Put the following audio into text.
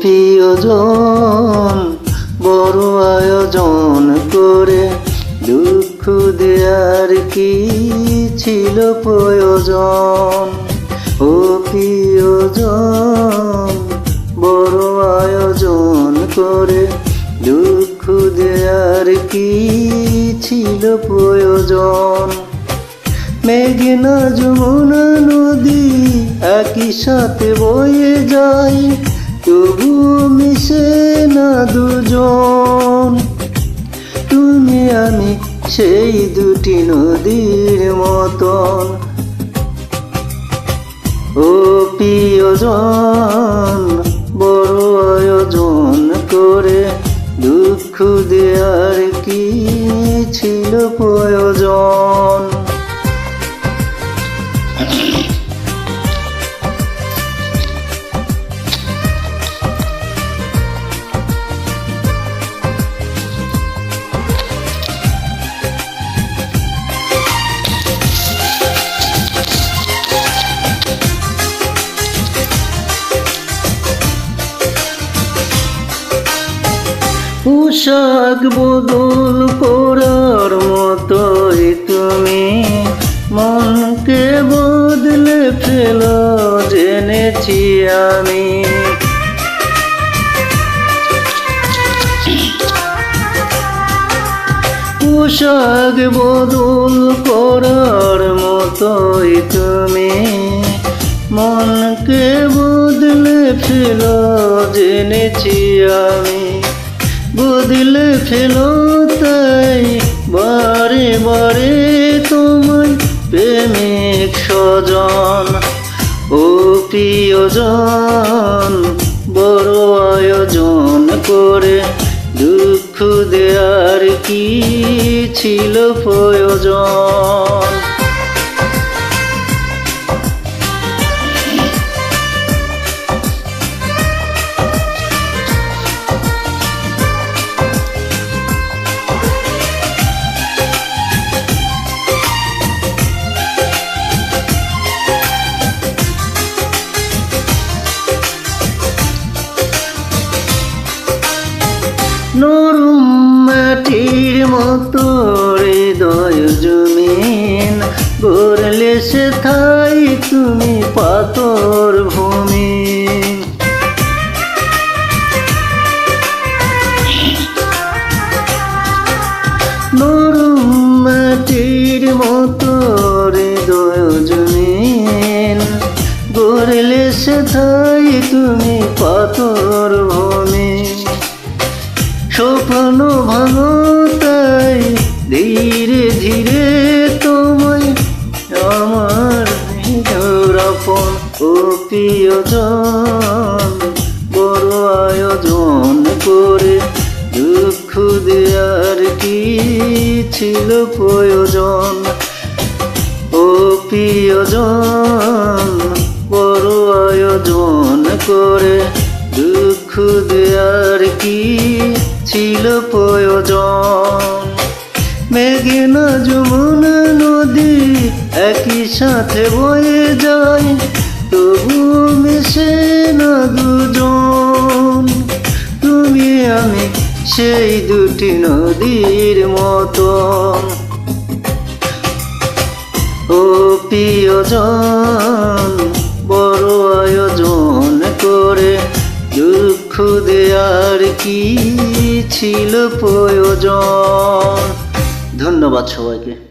প্রিয়জন বড় আয়োজন করে দুঃখ দেয়ার কি ছিল প্রয়োজন। ও প্রিয়জন বড় আয়োজন করে দুঃখ দেয়ার কি ছিল প্রয়োজন। মেঘনা যমুনা নদী একই সাথে বয়ে যায়, তবু মিশে না দুজন। তুমি আমি সেই দুটি নদীর মতন। ও প্রিয়জন বড় আয়োজন করে দুঃখ দেয়ার কি ছিল প্রয়োজন। পোশাক বদল করার মতোই তুমি মনকে বদলে ফেলো জেনেছি আমি। পোশাক বদল করার মতোই তুমি মনকে বদলে ফেলো জেনেছি আমি। বদলে ফেলো তাই বারে বারে তোমায় প্রেমিক স্বজন। ও প্রিয়জন বড় আয়োজন করে দুঃখ দেয়ার কি ছিল প্রয়োজন। নরম মাটির মতো হৃদয় জমিন গড়লে সে ঠাই তুমি পাথর ভূমি। নরম মাটির মতো হৃদয় জমিন গড়লে সে ঠাই তুমি পাথর ভূমি। স্বপ্ন ভাঙো তাই ধীরে ধীরে তোমায় আমার আপন। ও প্রিয়জন বড় আয়োজন করে দুঃখ দেয়ার কি ছিল প্রয়োজন। ও প্রিয়জন বড় আয়োজন করে দুঃখ দেয়ার কি ছিল প্রয়োজন। মেঘনা যমুনা নদী একই সাথে বয়ে যায়, তবু মিশে না দুজন। তুমি আমি সেই দুটি নদীর মতন। ও প্রিয়জন বড় আয়োজন করে দুঃখ দেয়ার কি ছিল প্রয়োজন। ধন্যবাদ সবাইকে।